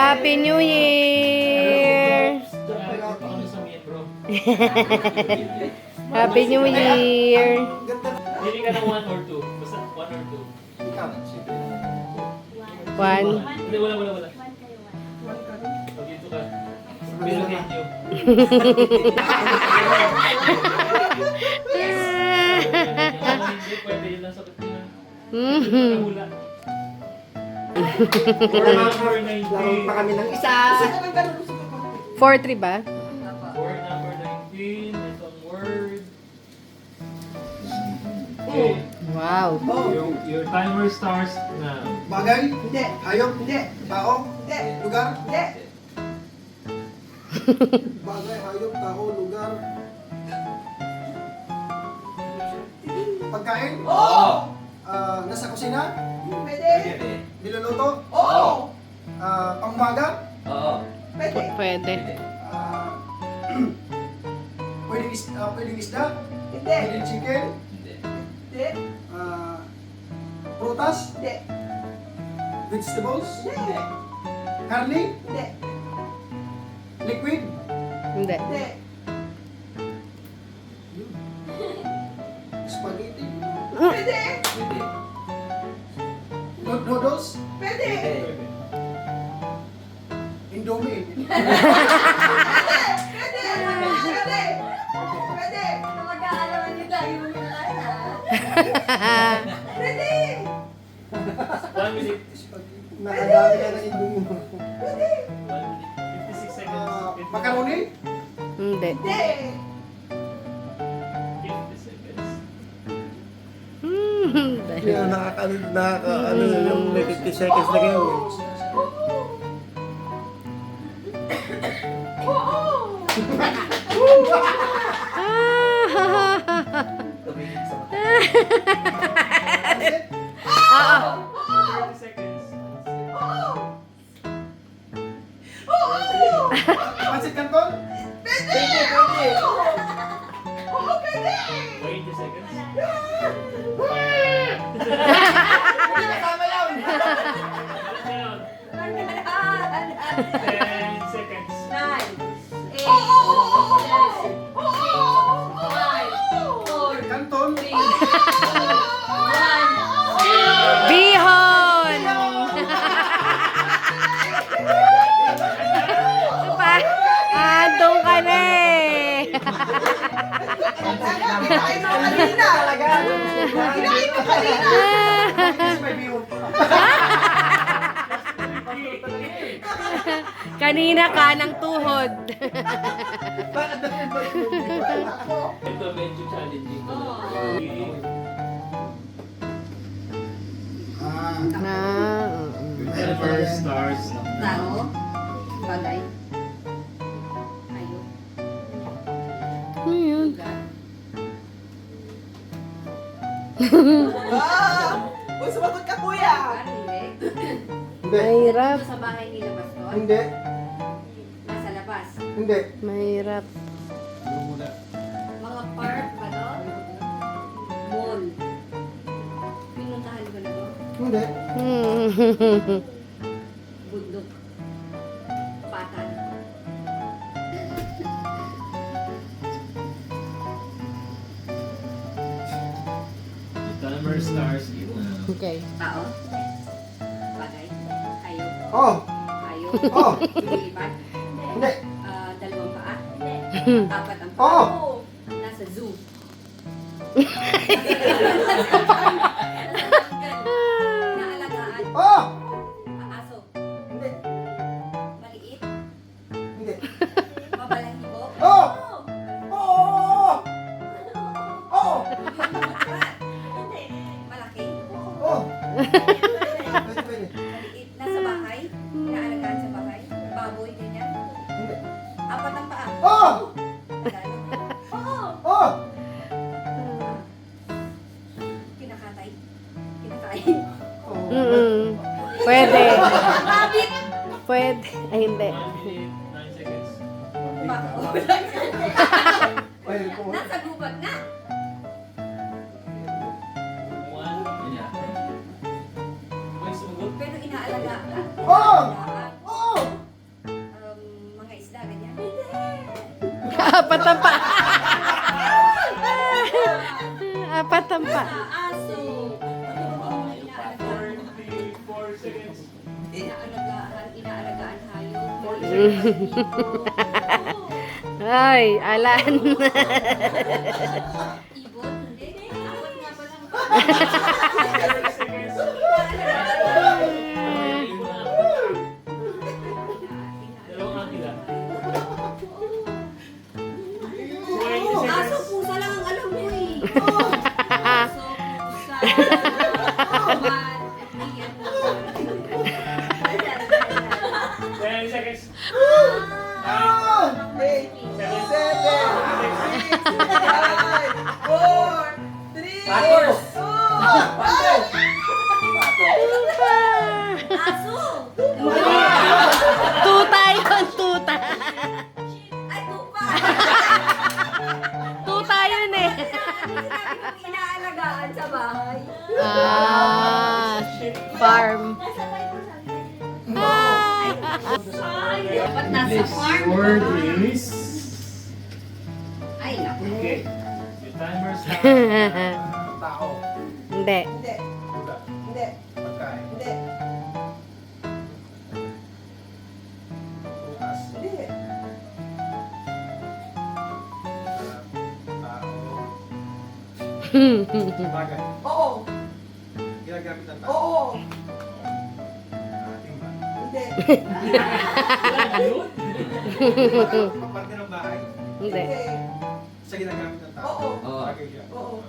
Happy New Year! Happy New Year! Pili ka ng 1 or 2. Basta 1 or 2. 1. Hindi, wala. O, dito ka. Pero thank you. Hindi, pwede yun lang sa katina. Nakahula. Number 19. Pa kami ng isa. 4-3 ba? Word number 19. Itong word. Okay. Wow. Your timer starts now. Bagay? Hindi. Hayop? Hindi. Tao? Hindi. Lugar? Hindi. Bagay, hayop, tao, lugar. Pagkain? Oo! Nasa kusina? Pwede. Niluluto? Oo! Pangmaga? Pwede. Pwedeng isda? Hindi. Pwedeng chicken? Hindi. Prutas? Hindi. Vegetables? Hindi. Karne? Hindi. Liquid? Hindi. Hindi. Spaghetti? Pwede. Pwede. Noodles? Pwede. Indomie? Pwede. Pwede. Mag-aalaman niyo tayo mo yun Pwede. 1 minute. Nakadami ka ng Indomie. 56 seconds. Macaroni? Hindi. Hindi. 50 seconds. Yeah, nakaka-ano yung may 50 seconds na kayo. Ah! 30 seconds. Pansit Canton? Pwede. 20 seconds. Kasama yun. Ano yun? 10 seconds. Canton? Bihon! Pa, andong ka na eh. Kinain mo kanina. Talaga. Kinain mo kanina. May bihon pa. Kanina ka ng tuhod. Ito medyo challenging. Timer starts now. Tao, bagay, hayop, Ano yun? lugar, Uy, sumagot ka kuya. hindi. Hindi. Mahirap. Ito sa bahay nila Baston, Hindi. nasa labas. Hindi. Mahirap. Mga park ba to? Mall. Pinuntahan ko na to. Hindi. Bundok. Patan. The timer starts now. Okay. Tao, bagay, hayop, Oh. hayop, Oh. lumilipad, Hindi. dalawang paa, apat ang Oh. paa, nasa zoo. Naalagaan, Oh. aso, Hindi. maliit, Hindi. mabalahibo, Oh. Oh. Oh. malaki, Oh. Pwede, pwede. maliit, nasa bahay, inaalagaan sa bahay, baboy, ganyan, Hindi. apat ang paa. Oh. Oo! Oh. Kinakatay. Kinakain. Mm-mm. Pwede. Rabbit! Pwede. Ay, hindi. 1 minute, 9 seconds. Pwede po. Nasa gubat na. 1. May sumagot. Pero inaalagaan. Oh! Inaalagaan. Oh. Apat ang pa. Apat ang pa. Aso. 44 seconds. Inaalagaan hayop. Ay, Alan. Ibon. Hindi. Awat nga ba lang. 30 seconds. Dalawang akila. 20 Aso, seconds. pusa lang ang alam mo eh. Aso, pusa. Aman. Ayan mo. 10 seconds. 8, 7, 6, 5, 4, 3, 2, Aso. Tuta yun, tuta. Ay, tupa. Tuta yun eh. Sinabi kong inaalagaan sa bahay. Ah, farm. Dapat nasa This farm. word is... Ay, naku. Okay. The timer starts. Tao. Hindi. Hindi. Buda. Hindi. Pagkain. Hindi. Bukas. Hindi. Tao. Bagay. Oo. Ginagamit ng tao. Oo. Timba. Hindi. Parte ng bahay. Hindi. Sa ginagamit ng tao. Oo. Bagay siya. Oo.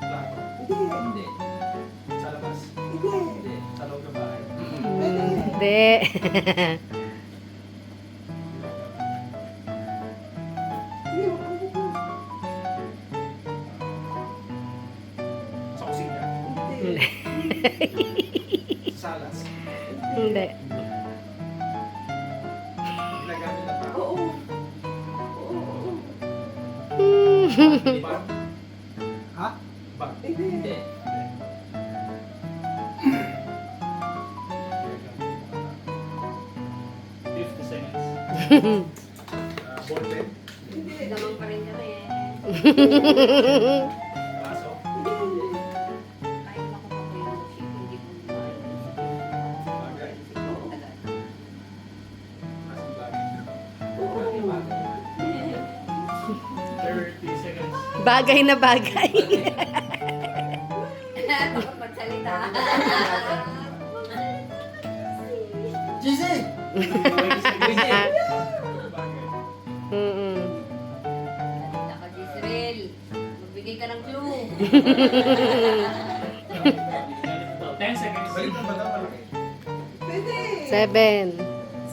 Plato. Hindi. Sa labas. Hindi. Sa loob ng bahay. Hindi. Sa kusina. Hindi. Sa salas. Hindi. Ginagamit ng tao. Oo. Oo. Bag. Ha? Bag. Hindi. Ginagamit ng tao. 50 seconds. Ballpen. Hindi. Lamang pa rin kami eh. Baso. Kahit makuha ko yung ship, hindi ko Bagay. Masing bagay. 30 seconds. Bagay na bagay. Takot magsalita. GC! 20 seconds. Bagay. Mm-mm. Salita ka, Jezreel. Magbigay ka ng clue. 10 seconds. Balik mo ba daw malaki? Pwede. 7,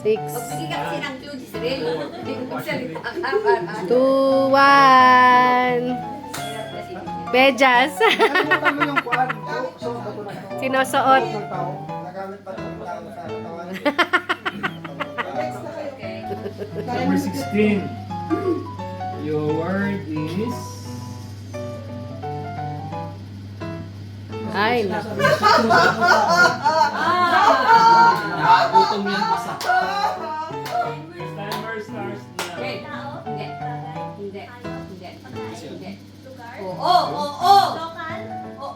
6, Magbigay ka kasi ng clue, Jezreel. Hindi mo magsalita ka para. 2, 1. Hirap kasi. Medyas. Nakalimutan mo yung kuwan. So, bato na ito. Sinusuot. Ng tao. Nagamit pa ng tao sa katawan. Next na kayo. Okay. Number 16. Your word is... Ay, naku. Nakagutom yan basta. Your timer starts Okay. now. Hindi. Hindi. Hindi. Hindi. Oo. Oo. Oo. Lokal? Oo.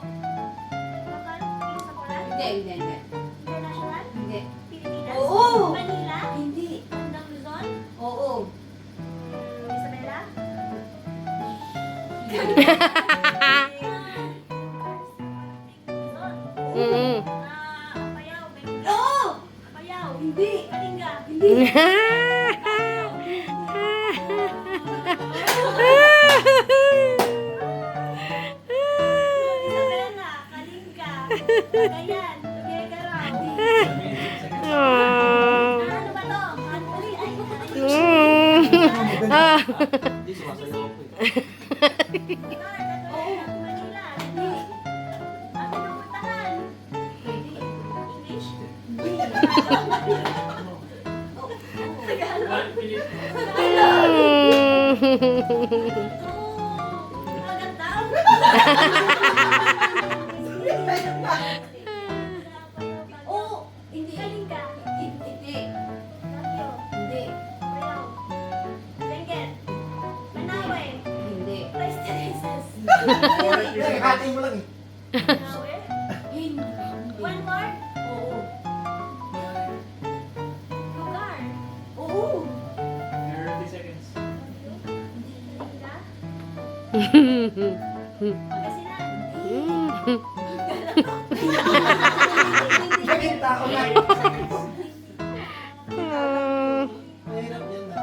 Lokal? Sa Poland? Hindi. Hindi. Hindi. International? Hindi. Pilipinas? Oo. Manila? Hindi. Bandang Luzon? Oo. Isabela? Luzon? Mm-mm. Apayao? Benga? Oo. Apayao? Hindi. Kalinga? Hindi. Isabela? Kalinga? Cagayan? Tuguegarao? Oh. Ano ba to? Dali, ay, Ah. Hindi, sumasayaw ako eh. Manila? Hindi. Ang pinupuntahan? English? One minute. Agad daw? Oo. Hindi. Kalinga? Hindi. Baguio? Hindi. Apayao? Hatiin mo lang eh. One more? Oo. Lugar? Oo. 30 seconds. Kalinga? Pangasinan? Naging tao na. Ah, Mahirap yan na.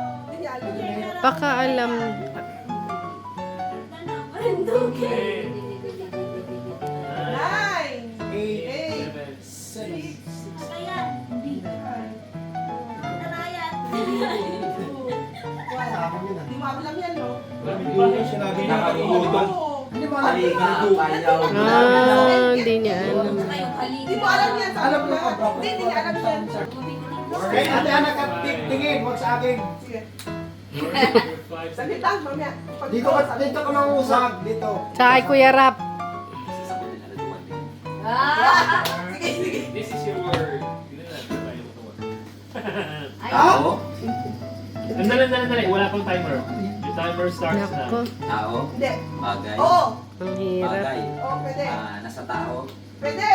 baka alam. Marinduque? Okay. 9, 7, 8, 7, Cagayan? Narayan? Sa akin yun ah. Di mo alam yan, no? Yung sinabi na Nakakutong. Hindi mo alam. Aliga, payaw. Hindi niya alam. Saka yung haligi. Di mo alam yan. Alam ko lahat. pa. Hindi niya alam yan. Kay ate anak at tingin, wag sa akin. Sige. 5 Saglit seconds. lang, mamaya. Dito ka mangusap. Dito. Sa kay Kuya Rap. Isa sa kanila, nagawan din. Ah! Sige, sige. This is your word. Hindi na natin tayo matuwa. Ay, Ah? Dali. Wala pang timer. Yung timer starts na. Nako, Tao, Hindi. bagay, Oo. ang hirap. bagay, Oo, pwede. nasa tao, Pwede.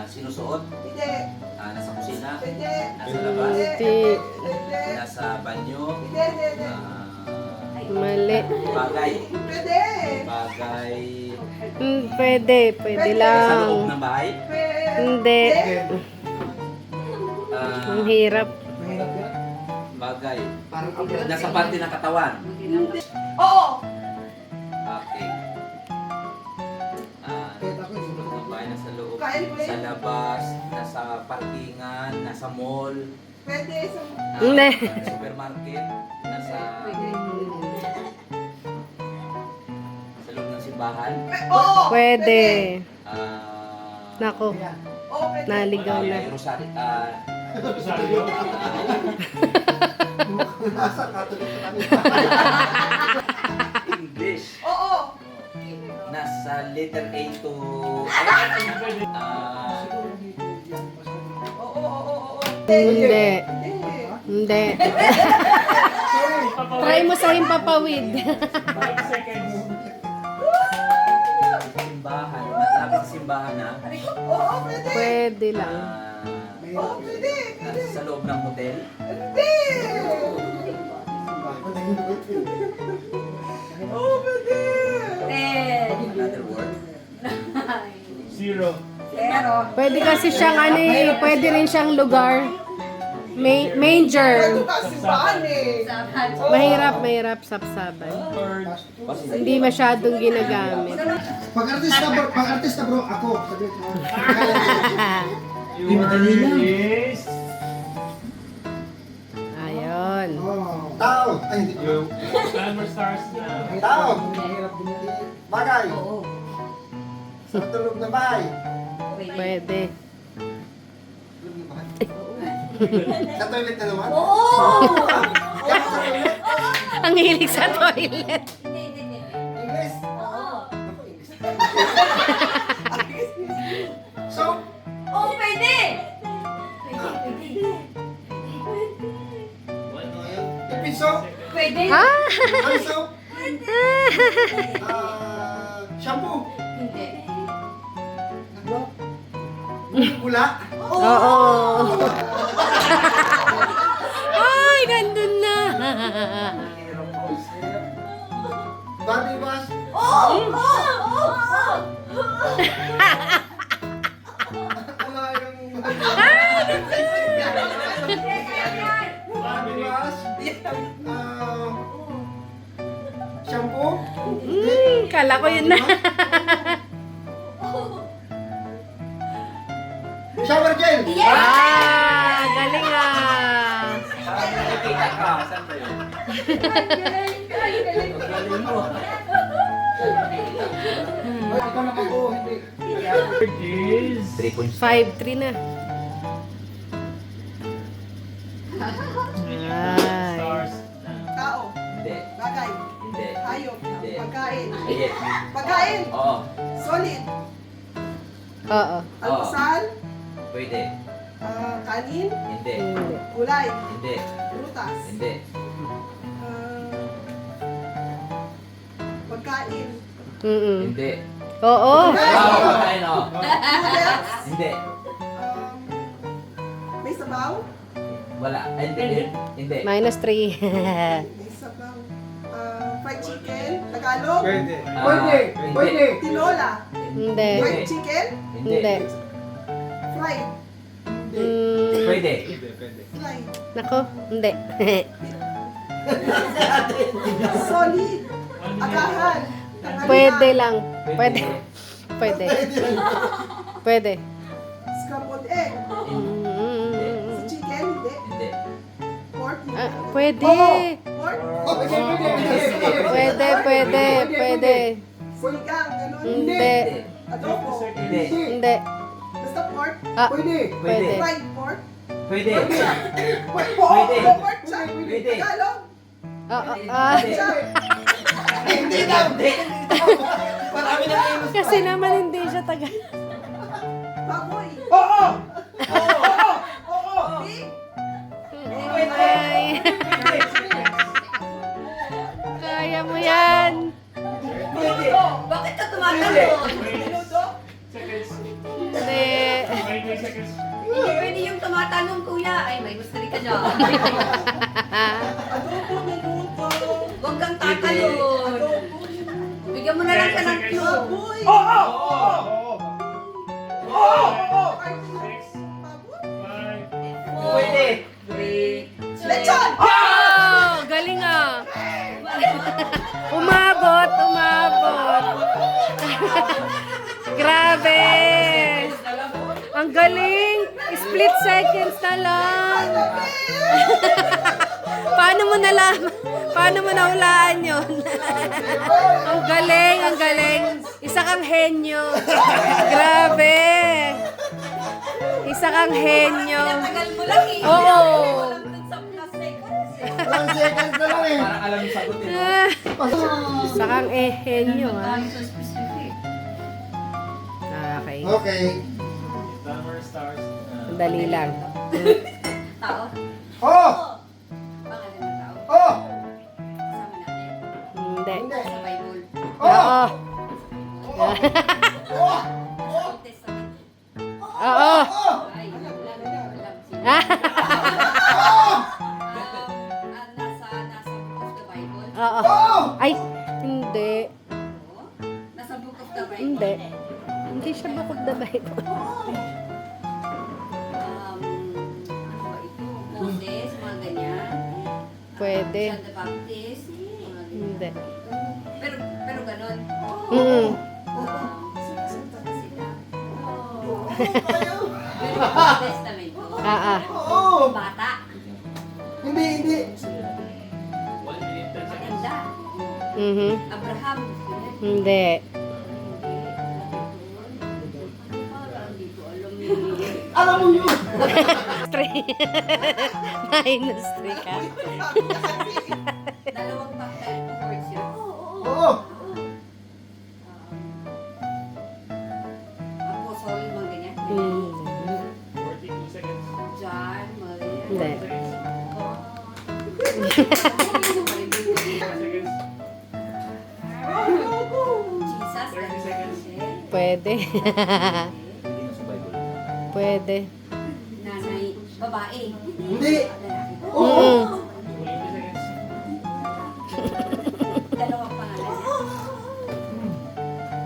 sinusuot, Hindi. nasa kusina, Pwede. nasa labas, Hindi. Pwede. nasa banyo, Hindi, hindi. Mali. bagay, Pwede. bagay, Pwede sa lang. loob ng bahay, Pwede. Hindi. Ang hirap. Mahirap yan. bagay, Parang abot. nasa parte ng katawan. Oo. Okay. Kahit ako, hindi mo Ng bahay, nasa loob, Kain ko sa eh. labas, nasa parkingan, nasa mall, Pwede. Hindi. nasa supermarket, nasa sa loob ng simbahan, Oo. Pwede. Nako, Ayan. Oo, pwede. naligaw na. Rosary, Rosario. Nasa Catholic ka kami. English, Oo. nasa letter A to Oo, oo, oo, oo. Hindi. Hindi. Hindi. Sorry. Try mo sa himpapawid. 5 seconds. simbahan, malapit sa simbahan na, Oo, pwede. Pwede lang. Oo, pwede. sa loob ng hotel, Hindi. Oo, pwede. Ten. another word, 0. Zero. Pwede kasi siyang ano eh, pwede rin siyang lugar. Manger. Ito kasi saan eh. Sabat. Mahirap sapsaban. kasi Hindi masyadong ginagamit. Pag-artista bro, ako. Saglit mo. Your word is... Ayun. Oh. Tao. Ay, hindi. Your timer starts now. Tao. Bagay. Oo. Sa tulog na bahay. Pwede. Sa toilet na naman. Oo! Yan, sa toilet. Ang hilig sa toilet. Hindi, hindi, hindi. English. Oo. Ako, English. So, Oo, pwede! Pwede, pwede. ipiso. Pwede. Ah! Hanso. Shampoo. Hindi. Ano? Pula. Oo. Ay, nandun na. Body wash. Wala yung... Body wash. Shampoo. Kala ko yun na. Shower gel. Ah, galing ah. parang nakikita ka, saan ba yun? Galing mo. Ikaw naman po, hindi. Word is... 3.5. 5-3 na. Ay. Stars now. Tao. Hindi, Bagay. hindi, Hayop. Hindi. Pagkain. hindi. Pagkain. Oo, Solid. Oo. Almusal. pwede. Kanin. Hindi, Hindi. Gulay. hindi, Prutas. hindi. Pagkain. Hindi. Oo. Ayun o. Noodles. Hindi. May sabaw. Wala. Ay, hindi. Hindi. -3. May sabaw. Fried chicken. Tagalog. Pwede. Ah, Pwede. hindi. Pwede. Tinola. Hindi. Fried chicken. Hindi. Fried. Pwede. Fried. Nako, hindi. Solid. Agahan. Pwede lang. Pwede. Pwede. Pwede. Scrambled egg. Sa chicken, hindi. Hindi. Pork, hindi. Ah, pwede. Pork. Pwede, pwede, pwede. Sinigang, ganun. Hindi. Adobo. Hindi. Hindi. Basta pork. Ah, Pwede. pwede. Fried pork. Pwede. Pork. Pwede. Pork chop. Pwede. Tagalog. Hindi. Chop. Hindi na. Marami na kayo. Kasi naman hindi siya taga. Baboy. Oo. Pig. Ay. Kaya mo yan. Bakit ka tumatalon? Menudo. Seconds. Hindi. 20 seconds. Hindi pwede yung tumatanong, kuya. Ay, may mystery ka dyan. Adobo, menudo. Huwag kang tatalon. Adobo. Bigyan mo na lang siya ng clue. Baboy. Six, Baboy. 5, Pwede. 3, Lechon. Oh, galing ah. Umabot, umabot. Grabe. Ang galing. Split seconds na lang. Paano mo nalaman? Paano mo nahulaan yun? Ang galing, ang galing. Isa kang henyo. Grabe. Isa kang henyo. Tagal mo lang eh. Oo. Walang dun sa plus seconds eh. Ilang seconds na lang eh. Parang alam yung sagot eh. Ah, isa kang henyo ah. Tayo sa specific. Okay. Okay. Timer starts. Dali lang. Tao? Oh! Pangalan ng tao? Oh! Kasama natin. Hindi. Sa Bible. Oo. Sa Old Testament. Oo. Ay, alam sino. Ah, Nasa Book of the Bible. Oo. Ay, hindi. Oo. Nasa Book of the Bible. Hindi. Hindi siya Book of the Bible. Ano ba ito? Moses, mga ganyan. Pwede. John the Baptist, mga ganyan. Hindi. Pero ganun. Mm. Sila. Pero Old Testament. Ah. Oo! Bata. Hindi, hindi. 1 minute 10 seconds. Matanda. Mhm. Abraham. Hindi. Parang di ko alam yun. Alam mo yun! 3. Minus 3 ka. Dalawang factor words yun. Oo! Apostle, mga ganyan. Mm. 42 seconds. John, mga ganyan. Hindi. 10 seconds. Jesus, 30 seconds. Pwede. Hindi na sa Bible. Pwede. Nanay, babae. Hindi. Lalaki. Mm. 20 seconds. Dalawang pangalan niya.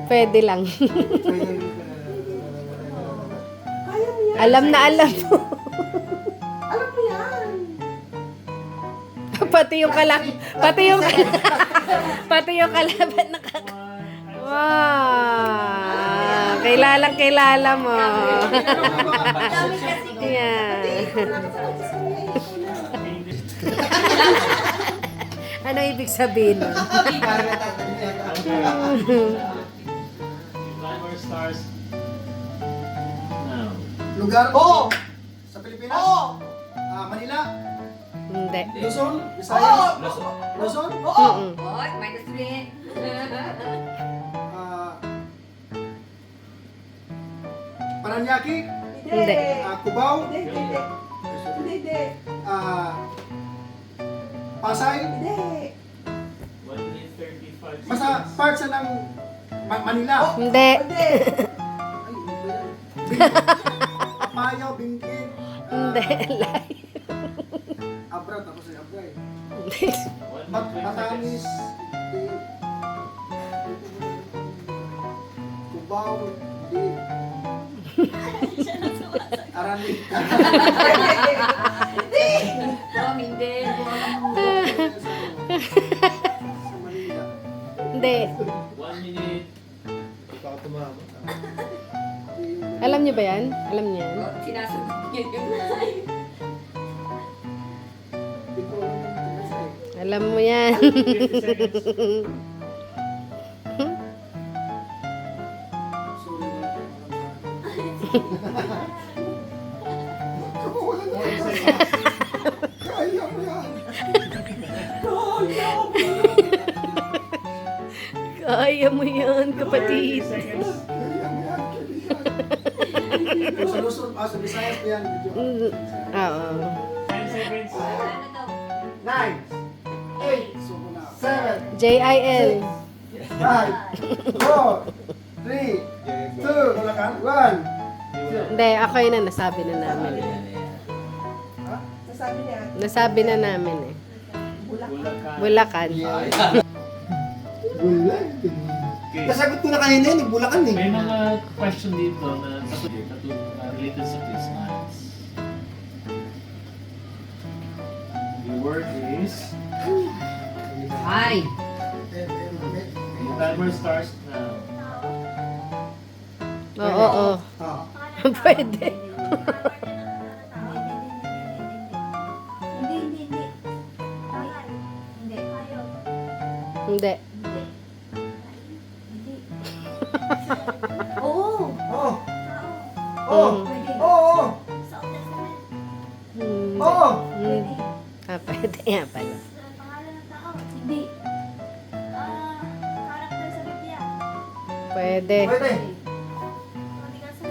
Pwede lang. Kaya mo yan. Alam na alam mo. Alam mo yan. Pati yung kalaban nakaka... Wow! Kilala mo. Dami kasi. Yan. Ano ibig sabihin nun? Timer starts now. Lugar? Oo! Sa Pilipinas? Oo! Manila? Hindi. Luzon? Visayas? Luzon. Luzon? Mm-mm. Oy, minus 3. Paranaque? Hindi. Cubao? Hindi. Hindi. Pasay? Hindi. 1 minute 35 seconds. Basta part sa ng Manila. Hindi. Hindi. Papayo, binggit. Hindi. Lay. Abra, tapos ay abra eh. Hindi. Matamis. Hindi. Cubao. Hindi. Aranita. Oh, hindi. Sa Manila. Hindi. 1 minute. Baka tumama. Alam niyo ba yan? Alam niyo yan? Sinasagot niya yung Hindi ko alam yung tinasa eh. Alam mo yan. 50 seconds. Sorry na. Kaya mo yan. Kaya mo yan, kapatid. 30 seconds. Kaya mo yan. Kaya sa Luzon, sa Visayas pa yan. Video. Oo. 10 seconds. ano daw? 9, 8, so na. 7, JIL. 5, 4, 3, 2, 1. Hindi, ako yun na nasabi na namin. eh. Sasabi niya, Nasabi na namin eh. Bulacan. Bulacan. Bulan. Okay. Nasagot ko na kanina yun, Bulacan eh. May mga question dito na related sa Christmas. The word is... Ay! The timer starts now. Oo, oo. Ah. Pwede. Hindi, hindi, hindi. Bayan. Hindi. Kayo. Hindi. Hindi. Oo. Oh, Tao. oh, Pwede. oh, Sa Old Testament. Hindi. oh. Pwede. Pwede nga pala. Sa pangalan ng tao. Hindi. Karakter sa Biblia. Pwede. Pwede. Prodigal son.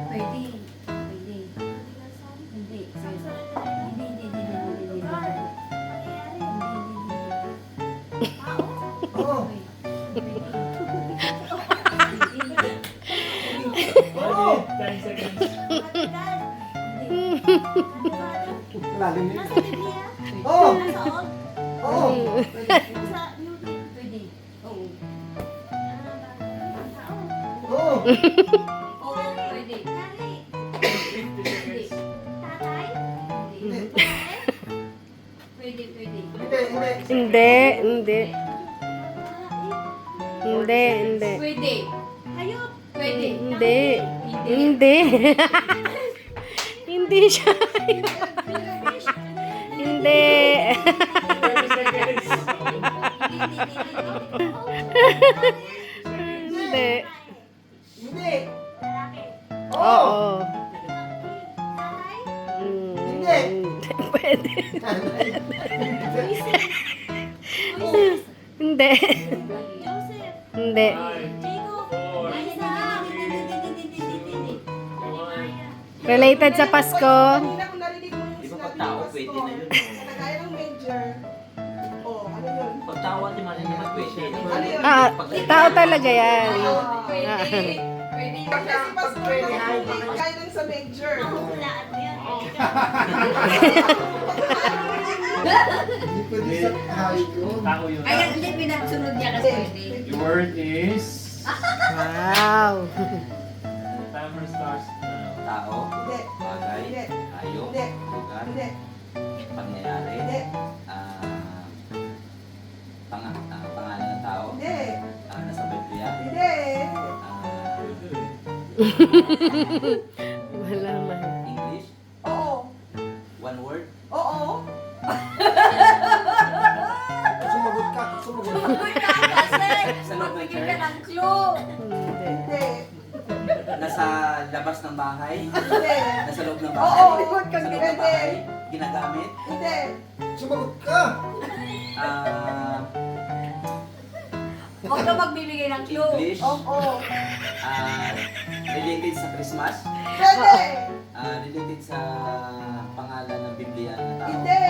Pwede. Pwede. Prodigal son. Hindi. Susunod na rin. Hindi, hindi, hindi, hindi, hindi, hindi. Lugar. Pangyayari. Tao. Oh, 10 seconds. Prodigal. Hindi. Ano ba? lalim yun. Nasa Biblia. Oh, Nasa Old. oh. Nasa New Testament. Pwede. Oo. Ano ba? Tao. Oh. Oo, pwede. Nari. 50 seconds. Tatay. Hindi. Babae. Pwede, pwede. Hindi, hindi. Hindi, hindi. Hindi, hindi. Pwede. Hayop. Pwede. Hindi. Hindi. Hindi. Hindi siya. Hindi. 30 seconds. Hindi. Hindi. Lalaki. Oh. Oo. Tatay. Hindi. Pwede. Moises. Hindi. Joseph. Hindi. 5, Jacob. 4, Isaac. 1. Related sa Pasko. Kanina kung narinig mo yung Di ba sinabi pag tao, ng pwede Pasko, na yun? Kagaya ng major. Oh, ano yun? Pag tawa, di man hindi pwede. Ano yun? Tao talaga yan. Pwede. Pwede. Pag kasi Pasko, kagaya ng sa major. Mahuhulaan mo yan. Hindi pwede sa kahit yun. Tao yun. Ay, hindi, pinagsunod niya kasi pwede. The word is... Wow. The timer starts now. Tao, Hindi. bagay, Hindi. hayop, Hindi. lugar, Hindi. pangyayari, Hindi. pangalan ng tao, Hindi. nasa Biblia, Hindi. Wala man. English, Oo. one word, Oo. Sumagot ka. Sumagot ka. Kasi, Sa loob ng magbigay ka church? ng clue. Hindi. Hindi. nasa labas ng bahay, Hindi. nasa loob ng Oo, bahay, remote ka, sa loob ng hindi. bahay, ginagamit, Hindi. Sumagot ka. Huwag ka magbibigay ng clue. English, Oo. related sa Christmas, Pwede. related sa pangalan ng Biblia na tao. Hindi.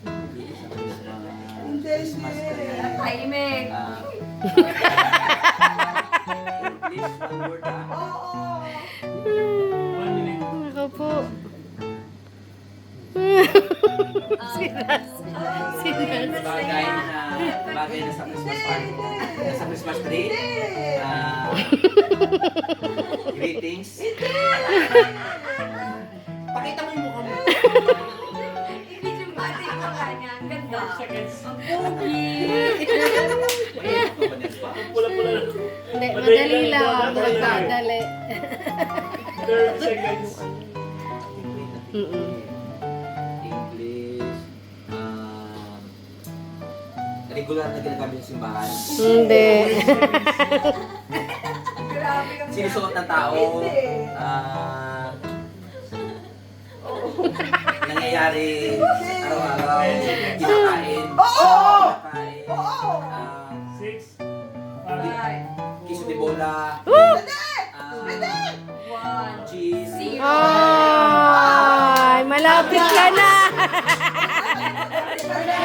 Related sa Christmas. Hindi, Christmas hindi. tree. Tahimik. Ah, Bagay na sa Christmas party. Sa Christmas tree. Greetings. Pakita mo yung mukha mo. Hindi yung bati ko kanya. Ang ganda. Seconds. Ang pogi. Pula-pula lang. Hindi, madali lang. Madali. 30 seconds. Mm-mm. English. Regular na ginagamit sa simbahan. Hindi. Grabe kang Sinusuot ng tao. Hindi. Nangyayari araw-araw. Kinakain. Oo! Kinakain. Oo! 6, 5, Kiss de bola. Cheese. Ay, malapit ka na.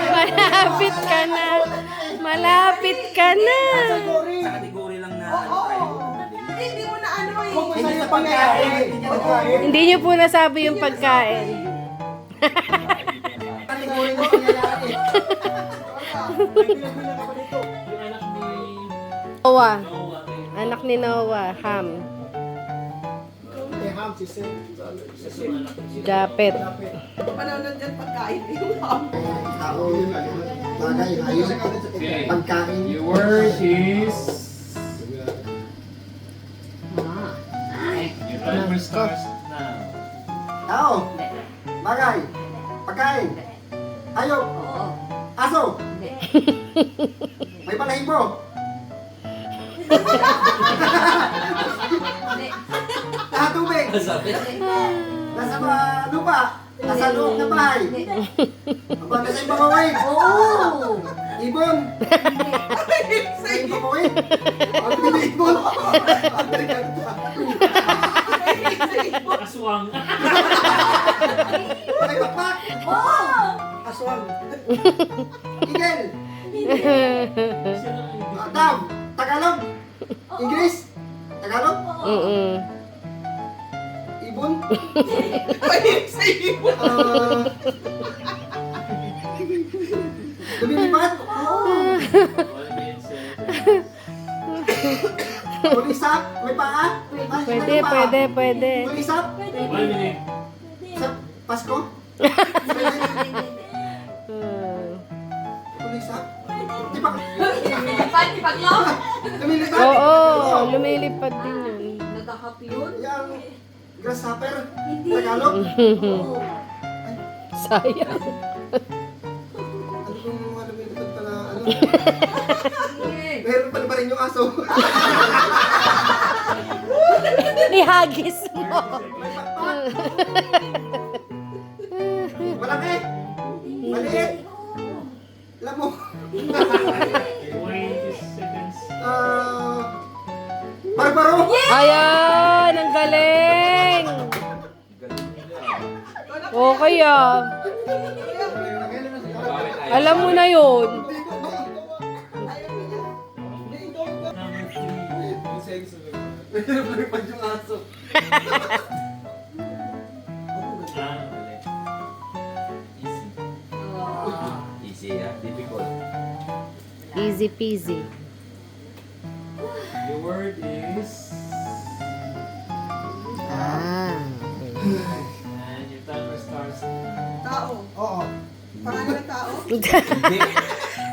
Malapit ka na. Malapit ka na. Sa kategory lang na ano tayo. Hindi mo na ano eh. Kung saan yung pagkain. Pagkain. Hindi niyo po nasabi yung pagkain. Kategory mo pangyayari. Pinagbilang ka pa dito. yung anak ni Noah. Noah. Anak ni Noah, Ham. Eh, ham, si Seth. Japet. Panaw dyan pagkain. Yung ham. Tao yun. Bagay, hayop. Pagkain. Your word is... Your timer starts now. Tao. Bagay. Pagkain. Hayop. Aso. May balahibo. Nakatubig. Sabi. Nasa lupa. Nasa loob ng bahay. Aba, nasa ibang kawin. Oo. Ibon. Sa ibang kawin. Ang pili ibon. Ang delikado pa. Aswang. May bakbak. Aswang. Igel. Tam. Tagalog. English. Tagalog. Mm-mm. Ibon. Sa ibon. Lumilipat. 1 minute, 7. Pulisap. May paa. Pwede, pwede, pwede. Pulisap. 1 minute. Sa Pasko. Pulisap. Di ba? Pati paglong. Lumilipat. Oo, lumilipad din yun. Nagkakap yun. Yang grasshopper. Tagalog. Sayang. Ano kung mga lumilipad pala? Ano? Meron pa rin yung aso. Ihagis mo. Malaki. Maliit. Lamo. 20 seconds. Barbaro. Ayan, ang galing. Okay ah. Alam mo na yun. Meron lumipad yung aso. Easy, difficult. Easy peasy. Your word is... Ah. And your timer starts now. Tao. Oo. Pangalan ng tao? Hindi.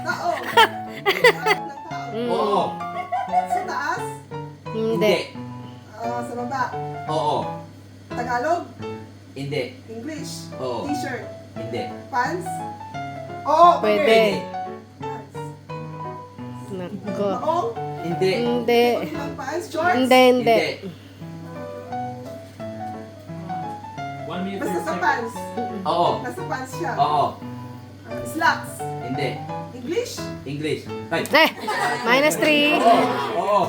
Tao. Pangalan ng tao. Oo. Sa taas? Hindi. Sa baba? Oo. Tagalog? Hindi. English? Oo. T-shirt? Hindi. Pants? Oo. Pwede. Pants? Nako. Maong? Hindi. Hindi. Ibang pants? Shorts? Hindi, hindi. 1 minute, Basta 30 sa seconds. pants. Oo. Nasa pants siya. Oo. Slacks? Hindi. English? English. Ay. Minus 3. Oo.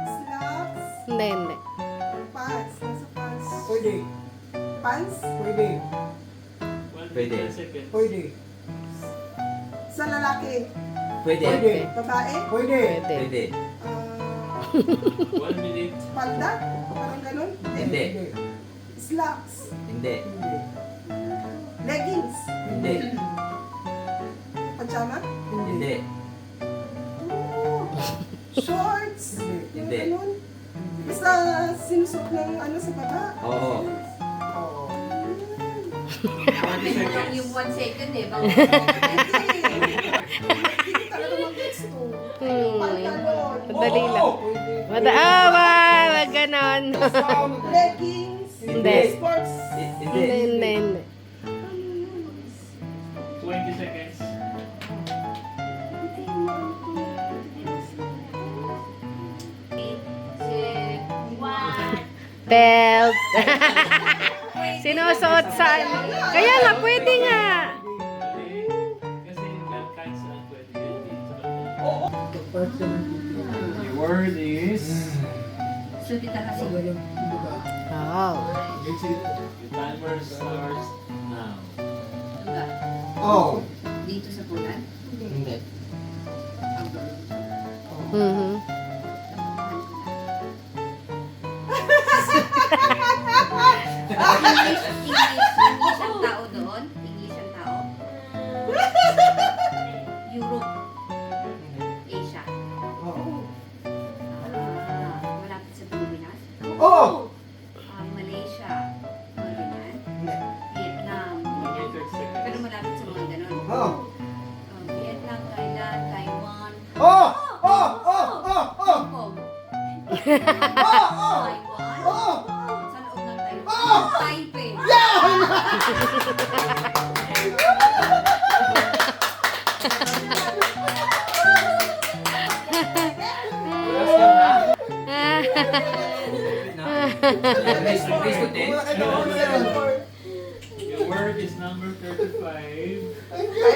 Slacks? Hindi, hindi. Pants? Nasa pants? Pwede. Pants? Pwede. 1 Pwede. minute, 10 seconds. Pwede. Sa lalaki? Pwede. Pwede. Babae? Pwede. Pwede. Pwede. 1 minute. Palda? Parang ganun? Hindi. Slacks? Hindi. Leggings? Hindi. Pajama? Hindi. Shorts? Hindi. Ganun. Basta sinusot ng ano sa baba. Oo. Yung 1 second eh. Bang, Hindi talaga mag-gets to. Hmm. Pantalon. Madali lang. Wag ganon. Leggings. Hindi. Sports. Hindi. Hindi. 20 seconds. Belt. Sinusuot saan? Kaya nga, pwede nga. Kasi kahit saan pwede yun. The word is... sulit na kasi. Oh. The timer starts now. Diba? Oh. Dito sa punan. Hindi. Mhm. English ang tao doon. English ang tao. Europe. Asia. Oo. Malapit sa Pilipinas. Oh! Malaysia. Mga ganyan. Hindi. Vietnam. Ganyan. 30 seconds. Pero malapit sa mga ganon. Oh! Vietnam, Thailand, Taiwan, Oh! Oh! Oh! Oh! Oh! Hong Kong. Oh! Oh! Taiwan. Oh! Sa loob ng Taiwan. Oh! Taipei. English to 10. Your word is number 35.